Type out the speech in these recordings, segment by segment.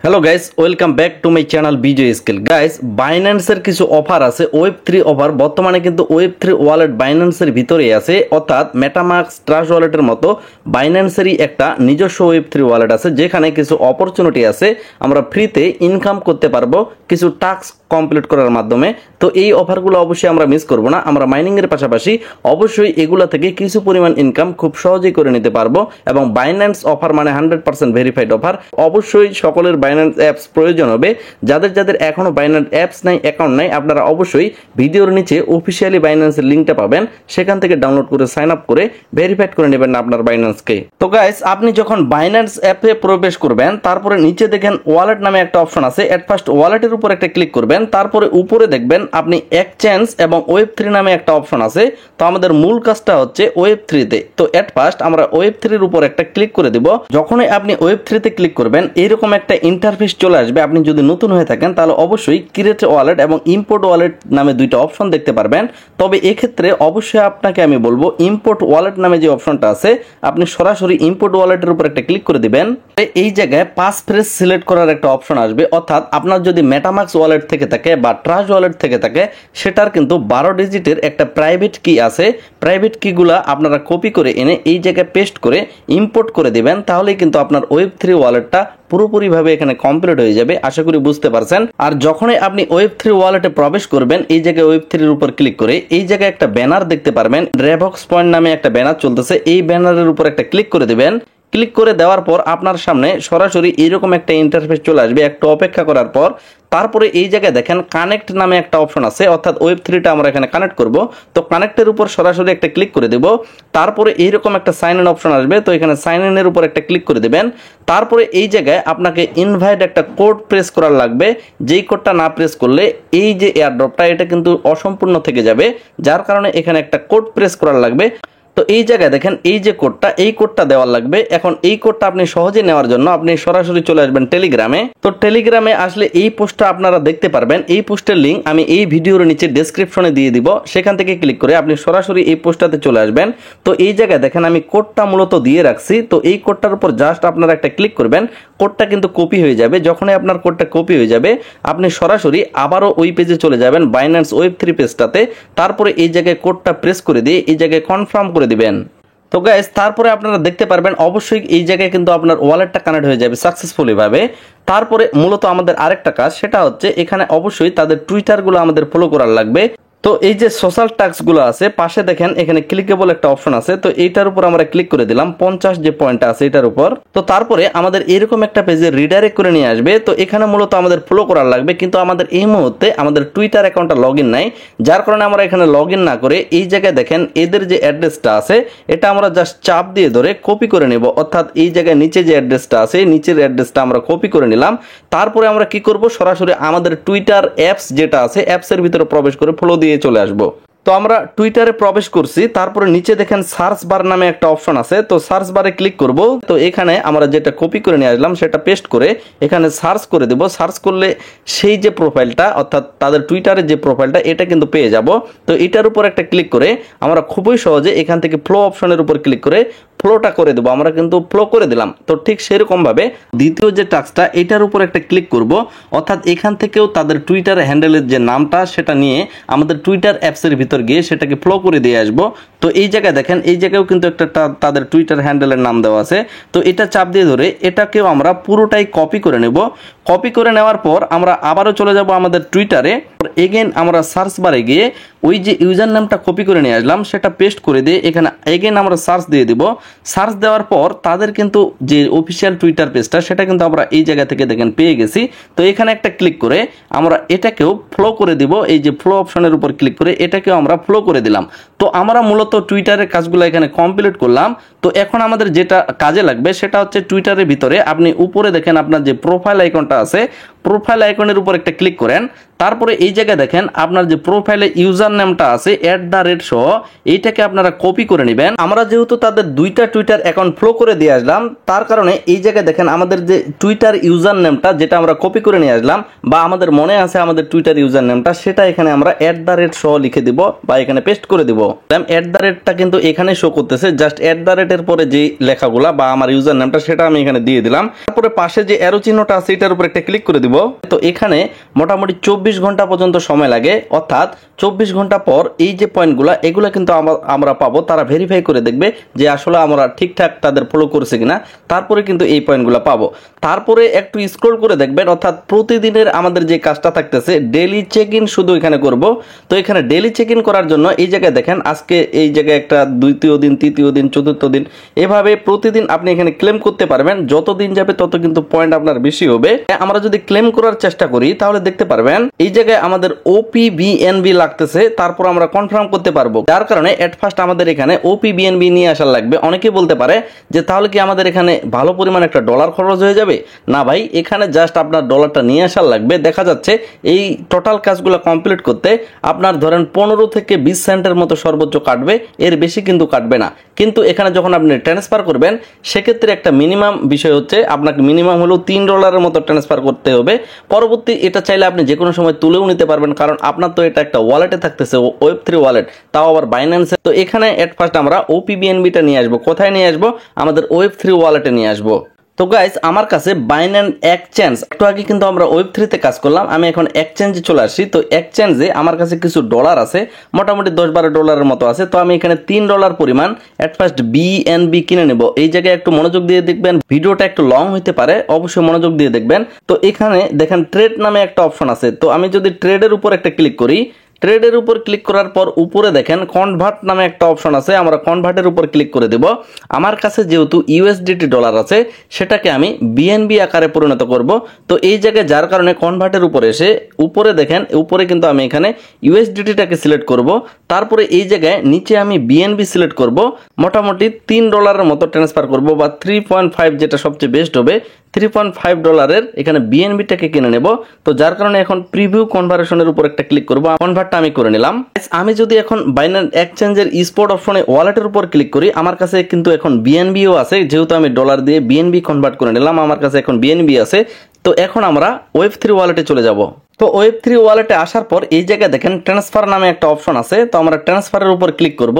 Hello guys, welcome back to my channel Bijoy skill. Guys, বাইন্যান্সের কিছু offer আছে, ওয়েব3 offer. বর্তমানে কিন্তু ওয়েব3 ওয়ালেট বাইন্যান্সের ভিতরেই আছে, অর্থাৎ মেটামাস্ক, ট্রাস্ট ওয়ালেটের মতো বাইন্যান্সেরই একটা নিজস্ব ওয়েব3 ওয়ালেট আছে, যেখানে কিছু অপরচুনিটি আছে। আমরা ফ্রিতে ইনকাম করতে পারবো কিছু টাস্ক কমপ্লিট করার মাধ্যমে। তো এই অফারগুলো অবশ্যই আমরা মিস করব না। আমরা মাইনিংয়ের পাশাপাশি অবশ্যই এগুলো থেকে কিছু পরিমাণ ইনকাম খুব সহজেই করে নিতে পারবো। এবং বাইন্যান্স অফার মানে 100% ভেরিফাইড অফার। অবশ্যই সকলের বাইন্যান্স অ্যাপস প্রয়োজন হবে। যাদের যাদের এখনো বাইন্যান্স অ্যাপস নাই, অ্যাকাউন্ট নাই, আপনারা অবশ্যই ভিডিওর নিচে অফিসিয়ালি বাইন্যান্সের লিঙ্কটা পাবেন, সেখান থেকে ডাউনলোড করে সাইন আপ করে ভেরিফাইড করে নেবেন আপনার বাইন্যান্সকে। তো গাইস, আপনি যখন বাইন্যান্স অ্যাপে প্রবেশ করবেন, তারপরে নিচে দেখেন ওয়ালেট নামে একটা অপশন আছে। এট ফার্স্ট ওয়ালেটের উপর একটা ক্লিক করবেন, তারপরে উপরে দেখবেন আপনি এক্সচেঞ্জ এবং ওয়েব3 নামে একটা অপশন আছে। তো আমাদের মূল কাজটা হচ্ছে ওয়েব3 তে। তো এট ফার্স্ট আমরা ওয়েব3 এর উপর একটা ক্লিক করে দিব। যখনই আপনি ওয়েব3 তে ক্লিক করবেন, এরকম একটা ইন্টারফেস চলে আসবে। আপনি যদি নতুন হয়ে থাকেন তাহলে অবশ্যই ক্রিয়েট ওয়ালেট এবং ইম্পোর্ট ওয়ালেট নামে দুইটা অপশন দেখতে পারবেন। তবে এক্ষেত্রে অবশ্যই আপনাকে আমি বলবো, ইম্পোর্ট ওয়ালেট নামে যে অপশনটা আছে, আপনি সরাসরি ইম্পোর্ট ওয়ালেটের উপর একটা ক্লিক করে দিবেন। এই জায়গায় পাস ফ্রেজ সিলেক্ট করার একটা অপশন আসবে, অর্থাৎ আপনার যদি মেটামাস্ক ওয়ালেট থেকে থাকে বা ট্রাস্ট ওয়ালেট থেকে থাকে, সেটার কিন্তু 12 ডিজিটের একটা প্রাইভেট কি আছে। প্রাইভেট কিগুলা আপনারা কপি করে এনে এই জায়গায় পেস্ট করে ইম্পোর্ট করে দিবেন। তাহলেই কিন্তু আপনার ওয়েব3 ওয়ালেটটা পুরোপুরিভাবে এখানে কমপ্লিট হয়ে যাবে। আশা করি বুঝতে পারছেন। আর যখনই আপনি ওয়েব3 ওয়ালেটে প্রবেশ করবেন, এই জায়গায় ওয়েব3 এর উপর ক্লিক করে এই জায়গায় একটা ব্যানার দেখতে পারবেন, রেভক্স পয়েন্ট নামে একটা ব্যানার চলতেছে। এই ব্যানারের উপর একটা ক্লিক করে দিবেন। ক্লিক করে দেওয়ার পর আপনার সামনে সরাসরি এরকম একটা ইন্টারফেস চলে আসবে। একটু অপেক্ষা করার পর তারপরে এই জায়গায় দেখেন কানেক্ট নামে একটা অপশন আছে, অর্থাৎ ওয়েব3টা আমরা এখানে কানেক্ট করব। তো কানেক্টের উপর সরাসরি একটা ক্লিক করে দেব। তারপরে এইরকম একটা সাইন ইন অপশন আসবে। তো এখানে সাইন ইনের উপর একটা ক্লিক করে দেবেন। তারপরে এই জায়গায় আপনাকে ইনভাইট একটা কোড প্রেস করার লাগবে। যেই কোডটা না প্রেস করলে এই যে এয়ারড্রপটা, এটা কিন্তু অসম্পূর্ণ থেকে যাবে। যার কারণে এখানে একটা কোড প্রেস করার লাগবে। তো এই জায়গায় দেখেন এই যে কোডটা, এই কোডটা দেওয়ার লাগবে। এখন এই কোডটা আপনি সহজে নেওয়ার জন্য আপনি সরাসরি চলে আসবেন টেলিগ্রামে। তো টেলিগ্রামে আসলে এই পোস্টটা আপনারা দেখতে পারবেন। এই পোস্টের লিঙ্ক আমি এই ভিডিওর নিচে ডেসক্রিপশনে দিয়ে দিব। সেখান থেকে ক্লিক করে আপনি সরাসরি এই পোস্টটাতে চলে আসবেন। তো এই জায়গায় দেখেন আমি কোডটা মূলত দিয়ে রাখছি। তো এই কোডটার উপর জাস্ট আপনারা একটা ক্লিক করবেন, কোডটা কিন্তু কপি হয়ে যাবে। যখনই আপনার কোডটা কপি হয়ে যাবে, আপনি সরাসরি আবারও ওই পেজে চলে যাবেন, বাইন্যান্স ওয়েব3 পেজটাতে। তারপরে এই জায়গায় কোডটা প্রেস করে দিয়ে এই জায়গায় কনফার্ম করে দিবেন। তো গাইস, তারপরে আপনারা দেখতে পারবেন অবশ্যই এই জায়গায় কিন্তু আপনার ওয়ালেটটা কানেক্ট হয়ে যাবে সাকসেসফুলি ভাবে। তারপরে মূলত আমাদের আরেকটা কাজ, সেটা হচ্ছে এখানে অবশ্যই তাদের টুইটারগুলো আমাদের ফলো করার লাগবে। তো এই যে সোশ্যাল টাস্কগুলো আছে, পাশে দেখেন এখানে ক্লিকেবল একটা অপশন আছে। তো এইটার উপর আমরা ক্লিক করে দিলাম, 50 যে পয়েন্টটা আছে এটার উপর। তো তারপরে আমাদের এরকম একটা পেজে রিডাইরেক্ট করে নিয়ে আসবে। তো এখানে মূলত আমাদের ফলো করার লাগবে, কিন্তু আমাদের এই মুহূর্তে আমাদের টুইটার অ্যাকাউন্টটা লগ ইন নাই। যার কারণে আমরা এখানে লগ ইন না করে এই জায়গায় দেখেন এদের যে অ্যাড্রেসটা আছে, এটা আমরা জাস্ট চাপ দিয়ে ধরে কপি করে নেব। অর্থাৎ এই জায়গায় নিচে যে অ্যাড্রেসটা আছে, নিচের অ্যাড্রেসটা আমরা কপি করে নিলাম। তারপরে আমরা কি করব, সরাসরি আমাদের টুইটার অ্যাপস যেটা আছে, অ্যাপসের ভিতরে প্রবেশ করে ফলো দিয়ে চলে আসবো। তো আমরা টুইটারে প্রবেশ করছি। তারপরে নিচে দেখেন সার্চ বার নামে একটা অপশন আছে। তো সার্চ বারে ক্লিক করব। তো এখানে আমরা যেটা কপি করে নিয়ে আসলাম সেটা পেস্ট করে এখানে সার্চ করে দেব। সার্চ করলে সেই যে প্রোফাইলটা, অর্থাৎ তাদের টুইটারের যে প্রোফাইলটা, এটা কিন্তু পেয়ে যাব। তো এটার উপর একটা ক্লিক করে আমরা খুবই সহজে এখান থেকে ফ্লো অপশনের উপর ক্লিক করে ফ্লোটা করে দেবো। আমরা কিন্তু ফ্লো করে দিলাম। তো ঠিক সেরকম ভাবে দ্বিতীয় যে টাস্কটা, এটার উপর একটা ক্লিক করব। অর্থাৎ এখান থেকেও তাদের টুইটার হ্যান্ডেলের যে নামটা, সেটা নিয়ে আমাদের টুইটার অ্যাপসের ভিতর গিয়ে সেটাকে ফ্লো করে দিয়ে আসবো। তো এই জায়গায় দেখেন এই জায়গায়ও কিন্তু একটা তাদের টুইটার হ্যান্ডেলের নাম দেওয়া আছে। তো এটা চাপ দিয়ে ধরে এটাকেও আমরা পুরোটাই কপি করে নেব। কপি করে নেওয়ার পর আমরা আবারও চলে যাব আমাদের টুইটারে। এগেন আমরা সার্চ বারে গিয়ে ওই যে ইউজার নামটা কপি করে নিয়ে আসলাম সেটা পেস্ট করে দিয়ে এখানে এগেন আমরা সার্চ দিয়ে দিব। সার্চ দেওয়ার পর তাদের কিন্তু যে অফিসিয়াল টুইটার পেজটা, সেটা কিন্তু আমরা এই জায়গা থেকে দেখেন পেয়ে গেছি। তো এখানে একটা ক্লিক করে আমরা এটাকেও ফ্লো করে দিব। এই যে ফ্লো অপশনের উপর ক্লিক করে এটাকেও আমরা ফ্লো করে দিলাম। তো আমরা মূলত টুইটারের কাজগুলো এখানে কমপ্লিট করলাম। তো এখন আমাদের যেটা কাজে লাগবে সেটা হচ্ছে টুইটারের ভিতরে আপনি উপরে দেখেন আপনার যে প্রোফাইল আইকনটা আছে, প্রোফাইল আইকনের উপর একটা ক্লিক করেন, তারপরে এই জায়গায় দেখেন আপনার যে প্রোফাইলে ইউজার নেমটা আছে @ সহ এইটাকে আপনারা কপি করে নেবেন। আমরা যেহেতু তাদের দুইটা টুইটার অ্যাকাউন্ট ফলো করে দিয়ে আসলাম, তার কারণে এই জায়গায় দেখেন আমাদের যে টুইটার ইউজার নেমটা যেটা আমরা কপি করে নিয়ে আসলাম বা আমাদের মনে আছে আমাদের টুইটার ইউজার নেমটা, সেটা এখানে আমরা @ সহ লিখে দিব বা এখানে পেস্ট করে দিব। টা কিন্তু এখানে শো করতেছে, জাস্ট এর পরে যে লেখাগুলা বা আমার ইউজার নেমটা সেটা আমি এখানে দিয়ে দিলাম। তারপরে পাশে যে অ্যারো চিহ্নটা আছে এটার উপর একটা ক্লিক করে দিব। তো এখানে মোটামুটি 24 ঘন্টা পর্যন্ত সময় লাগে, অর্থাৎ 24 ঘন্টা পর এই যে পয়েন্টগুলা এগুলা কিন্তু আমরা পাবো। তারা ভেরিফাই করে দেখবে যে আসলে আমরা ঠিকঠাক তাদের ফলো করছে কিনা, তারপরে কিন্তু এই পয়েন্টগুলা পাবো। তারপরে একটু স্ক্রল করে দেখবেন, অর্থাৎ প্রতিদিনের আমাদের যে কাজটা থাকতেছে ডেইলি চেক ইন শুধু এখানে করব। তো এখানে ডেইলি চেক ইন করার জন্য এই জায়গায় দেখেন আজকে এই জায়গায় একটা দ্বিতীয় দিন, তৃতীয় দিন, চতুর্থ দিন, এভাবে প্রতিদিন আপনি এখানে ক্লেম করতে পারবেন। যত দিন যাবে তত কিন্তু পয়েন্ট আপনার বেশি হবে। আমরা যদি ক্লেম করার চেষ্টা করি তাহলে দেখতে পারবেন এই জায়গায় আমাদের OPBNB লাগতেছে, তারপর আমরা কনফার্ম করতে পারবো। যার কারণে এট ফার্স্ট আমাদের এখানে OPBNB নিয়ে আসা লাগবে। অনেকে বলতে পারে যে তাহলে কি আমাদের এখানে ভালো পরিমাণ একটা ডলার খরচ হয়ে যাবে? না ভাই, এখানে জাস্ট আপনার ডলারটা নিয়ে আসার লাগবে। দেখা যাচ্ছে এই টোটাল কাজগুলো কমপ্লিট করতে আপনার ধরেন 15 থেকে 20 সেন্টের মতো সর্বোচ্চ কাটবে, এর বেশি কিন্তু কাটবে না। কিন্তু এখানে যখন আপনি ট্রান্সফার করবেন সেক্ষেত্রে একটা মিনিমাম বিষয় হচ্ছে আপনাকে মিনিমাম হলেও $3 মতো ট্রান্সফার করতে হবে। পরবর্তী এটা চাইলে আপনি যে কোনো সময় তুলেও নিতে পারবেন, কারণ আপনার তো এটা একটা ওয়ালেটে থাকতেছে, Web3 ওয়ালেট, তাও আবার বাইন্যান্সে। তো এখানে এট ফার্স্ট আমরা OPBNB-টা নিয়ে আসবো। কোথায় নিয়ে আসবো? আমাদের Web3 ওয়ালেটে নিয়ে আসবো। তো গাইস, আমার কাছে বাইন্যান্স এক্সচেঞ্জ, একটু আগে কিন্তু আমরা Web3-তে কাজ করলাম, আমি এখন এক্সচেঞ্জে চলে আসছি। তো এক্সচেঞ্জে আমার কাছে কিছু ডলার আছে, মোটামুটি $10-12 মতো আছে। তো আমি এখানে $3 পরিমাণ এট ফার্স্ট BNB কিনে নেব। এই জায়গায় একটু মনোযোগ দিয়ে দেখবেন, ভিডিওটা একটু লং হইতে পারে, অবশ্যই মনোযোগ দিয়ে দেখবেন। তো এখানে দেখেন ট্রেড নামে একটা অপশন আছে। তো আমি যদি ট্রেডের উপর একটা ক্লিক করি, ট্রেডের উপর ক্লিক করার পর উপরে দেখেন কনভার্ট নামে একটা অপশন আছে, আমরা কনভার্টের উপর ক্লিক করে দেব। আমার কাছে যেহেতু USDT ডলার আছে সেটাকে আমি BNB আকারে পরিণত করব। তো এই জায়গায় যার কারণে কনভার্টের উপরে এসে উপরে দেখেন, উপরে কিন্তু আমি এখানে USDT-টাকে সিলেক্ট করব। তারপরে এই জায়গায় নিচে আমি BNB সিলেক্ট করব। মোটামুটি $3 মতো ট্রান্সফার করব বা 3.5, যেটা সবচেয়ে বেস্ট হবে। $3.5 এখানে BNB-টাকে কিনে নেব। তো যার কারণে এখন প্রিভিউ কনভার্সনের উপর একটা ক্লিক করব। কনভার্টটা আমি করে নিলাম। আমি যদি এখন বাইন্যান্স এক্সচেঞ্জের স্পট অপশনে ওয়ালেটের উপর ক্লিক করি, আমার কাছে কিন্তু এখন BNB-ও আছে, যেহেতু আমি ডলার দিয়ে BNB কনভার্ট করে নিলাম, আমার কাছে এখন BNB আছে। তো এখন আমরা Web3 ওয়ালেটে চলে যাব। তো Web3 ওয়ালেটে আসার পর এই জায়গায় দেখেন ট্রান্সফার নামে একটা অপশন আছে। তো আমরা ট্রান্সফারের উপর ক্লিক করব,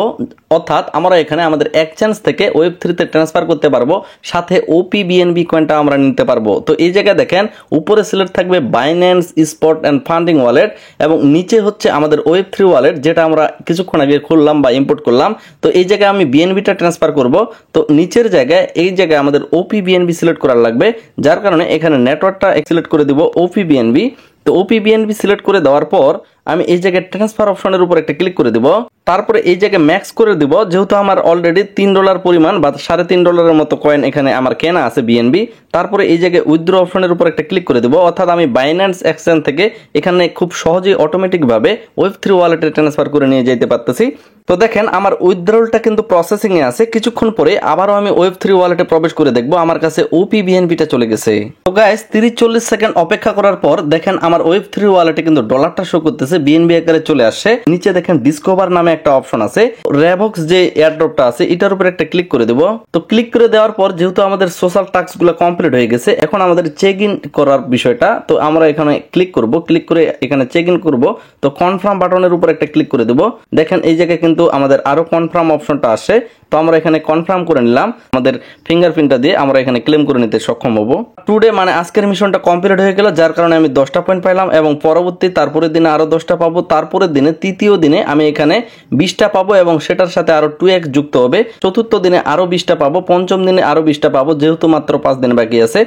অর্থাৎ আমরা এখানে আমাদের এক্সচেঞ্জ থেকে Web3-তে ট্রান্সফার করতে পারবো, সাথে OPBNB কয়েনটা আমরা নিতে পারবো। তো এই জায়গায় দেখেন উপরে সিলেক্ট থাকবে Binance spot and funding wallet, এবং নিচে হচ্ছে আমাদের Web3 ওয়ালেট, যেটা আমরা কিছুক্ষণ আগে খুললাম বা ইম্পোর্ট করলাম। তো এই জায়গায় আমি BNB-টা ট্রান্সফার করব। তো নিচের জায়গায় এই জায়গায় আমাদের OPBNB সিলেক্ট করার লাগবে, যার কারণে এখানে নেটওয়ার্কটা সিলেক্ট করে দিব OPBNB। তো OPBNB সিলেক্ট করে দেওয়ার পর আমি এই জায়গায় ট্রান্সফার অপশনের উপর একটা ক্লিক করে দিব। তারপরে এই জায়গায় ম্যাক্স করে দিব, যেহেতু আমার অলরেডি $3 পরিমাণ বা $3.5 মতো কয়েন এখানে আমার কেনা আছে BNB। তারপরে এই জায়গায় উইথড্র অপশনের উপর একটা ক্লিক করে দিব, অর্থাৎ আমি বাইন্যান্স এক্সচেঞ্জ থেকে এখানে খুব সহজেই অটোমেটিকভাবে Web3 ওয়ালেটে ট্রান্সফার করে নিয়ে যেতে পারতেছি। তো দেখেন আমার উইথড্রলটা কিন্তু প্রসেসিং এ আছে। কিছুক্ষণ পরে আবারও আমি Web3 ওয়ালেটে প্রবেশ করে দেখব, আমার কাছে OPBNB-টা চলে গেছে। তো গাইস, 30-40 সেকেন্ড অপেক্ষা করার পর দেখেন আমার Web3 ওয়ালেটে কিন্তু ডলারটা শো করতেছে, BNB আকারে চলে আসছে। নিচে দেখেন ডিসকভার নামে একটা অপশন আছে, রেভক্স যে এয়ারড্রপটা আছে এটার উপর একটা ক্লিক করে দেব। তো ক্লিক করে দেওয়ার পর যেহেতু আমাদের সোশ্যাল টাস্কগুলো কমপ্লিট হয়ে গেছে, এখন আমাদের চেক ইন করার বিষয়টা। তো আমরা এখানে ক্লিক করব, ক্লিক করে এখানে চেক ইন করব। তো কনফার্ম বাটনের উপর একটা ক্লিক করে দেব। দেখেন এই জায়গায় কিন্তু আমাদের আরো কনফার্ম অপশনটা আসে। তো আমরা এখানে কনফার্ম করে নিলাম, আমাদের ফিঙ্গারপ্রিন্টটা দিয়ে আমরা এখানে ক্লেম করে নিতে সক্ষম হব। টুডে মানে আজকের মিশনটা কমপ্লিট হয়ে গেল, যার কারণে আমি 10টা পয়েন্ট পাইলাম, এবং পরবর্তী তারপরের দিনে আরো 10টা পাবো, তারপরের দিনে তৃতীয় দিনে আমি এখানে 20টা পাবো, এবং সেটার সাথে আরো 2x যুক্ত হবে। চতুর্থ দিনে আরো 20টা পাবো, পঞ্চম দিনে আরো 20টা পাবো, যেহেতু মাত্র 5 দিন বাকি আছে।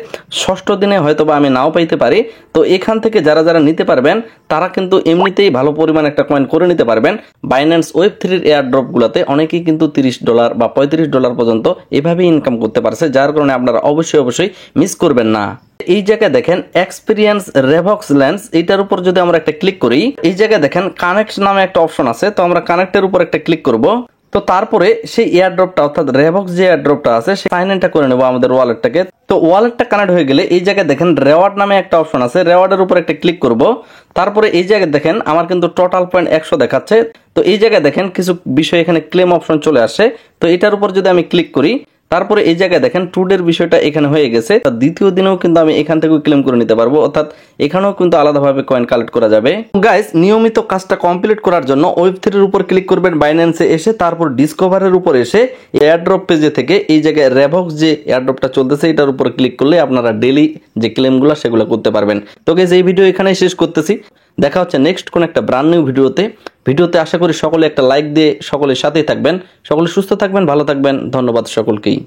ষষ্ঠ দিনে হয়তো বা আমি নাও পাইতে পারি। তো এখান থেকে যারা যারা নিতে পারবেন তারা কিন্তু এমনিতেই ভালো পরিমাণ একটা কয়েন করে নিতে পারবেন। বাইন্যান্স Web3-র এয়ারড্রপ গুলাতে অনেকেই কিন্তু $30 বা $35 পর্যন্ত এভাবে ইনকাম করতে পারছে, যার কারণে আপনারা অবশ্যই মিস করবেন না। এই জায়গায় দেখেন এক্সপিরিয়েন্স রেভক্স লেন্স, এটার উপর যদি আমরা একটা ক্লিক করি, এই জায়গায় দেখেন কানেক্ট নামে একটা অপশন আছে। তো আমরা কানেক্টের উপর একটা ক্লিক করব। তো তারপরে সেই এয়ারড্রপটা অর্থাৎ রেভক্স যে এয়ারড্রপটা আছে সেই সাইন ইনটা করে নেব আমাদের ওয়ালেটটাকে। তো ওয়ালেটটা কানেক্ট হয়ে গেলে এই জায়গায় দেখেন রেওয়ার্ড নামে একটা অপশন আছে, রেওয়ার্ডের উপর একটা ক্লিক করব। তারপরে এই জায়গায় দেখেন আমার কিন্তু টোটাল পয়েন্ট 100 দেখাচ্ছে। তো এই জায়গায় দেখেন কিছু বিষয় এখানে ক্লেম অপশন চলে আসে। তো এটার উপর যদি আমি ক্লিক করি, তারপরে এই জায়গায় দেখেন টুডের বিষয়টা এখানে হয়ে গেছে। দ্বিতীয় দিনেও কিন্তু আমি এখান থেকে ক্লেম করে নিতে পারবো, অর্থাৎ এখানেও কিন্তু আলাদাভাবে কয়েন কালেক্ট করা যাবে। গাইস, নিয়মিত কাজটা কমপ্লিট করার জন্য ওয়েব3 এর উপর ক্লিক করবেন বাইন্যান্সে এসে, তারপর ডিসকভারের উপর এসে এয়ারড্রপ পেজে থেকে এই জায়গায় রেভক্স যে এয়ারড্রপটা চলতেছে এটার উপর ক্লিক করলে আপনারা ডেইলি যে ক্লেমগুলো সেগুলো করতে পারবেন। তো গাইস, এই ভিডিও এখানেই শেষ করতেছি। দেখা হচ্ছে নেক্সট কোন একটা ব্র্যান্ড নিউ ভিডিওতে আশা করি সকলে একটা লাইক দিয়ে সকলের সাথেই থাকবেন। সকলে সুস্থ থাকবেন, ভালো থাকবেন। ধন্যবাদ সকলকেই।